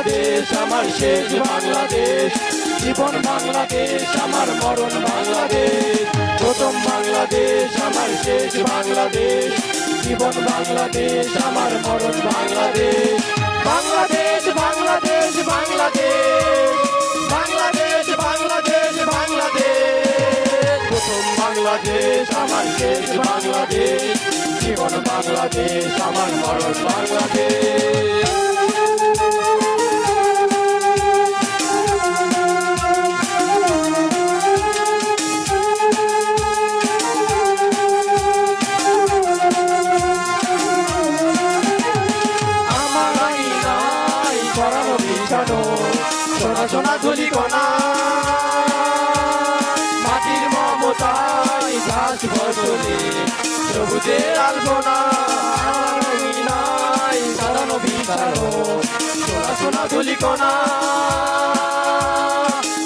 বাংলাদেশ আমার শেষ বাংলাদেশ, জীবন বাংলাদেশ আমার মরণ বাংলাদেশ। প্রথম বাংলাদেশ আমার শেষ বাংলাদেশ, জীবন বাংলাদেশ আমার মরণ বাংলাদেশ। বাংলাদেশ বাংলাদেশ বাংলাদেশ, বাংলাদেশ বাংলাদেশ বাংলাদেশ। প্রথম বাংলাদেশ আমার শেষ বাংলাদেশ, জীবন বাংলাদেশ আমার মরণ বাংলাদেশ। সোনা সোনা ধুলি কণা, মাটির মমতায় ঘাস ফসলে সবুজের আলপনা। সারানো বিছানো সোনা সোনা ধুলি কণা,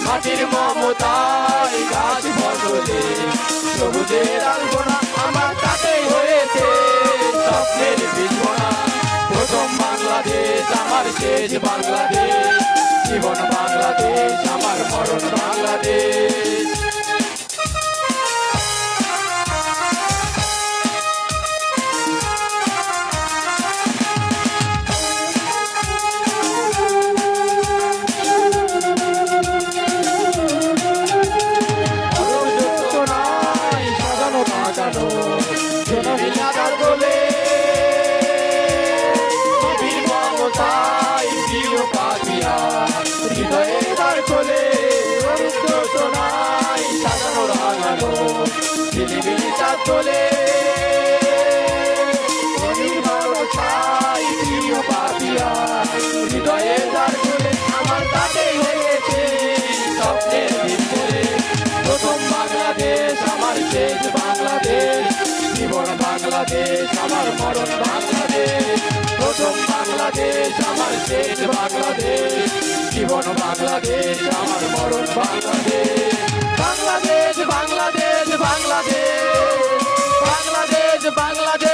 মাটির মমতায় ঘাস ফসলে সবুজের আলপনা। আমার তাতেই হয়েছে স্বপ্নের বিছানা। প্রথম বাংলাদেশ আমার শেষ বাংলাদেশ, জীবন বাংলাদেশ আমার মরণ বাংলাদেশ। সাজানো বাজানো জনহিলাদার বলে হৃদয়ে তার কোলে সোনায় সাজানো রাঙানো ঝিলিমিলি চাঁদ তোলে। প্রিয় পাপিয়া হৃদয়ে তার কোলে, আমার তাতেই হয়েছে স্বপ্নের ভিতরে। প্রথম বাংলাদেশ আমার শেষ বাংলাদেশ, জীবন বাংলাদেশ আমার মরণ বাংলাদেশ। প্রথম বাংলাদেশ আমার শেষ বাংলাদেশ, জীবন বাংলাদেশ আমার মরণ বাংলাদেশ। বাংলাদেশ বাংলাদেশ বাংলাদেশ, বাংলাদেশ বাংলাদেশ।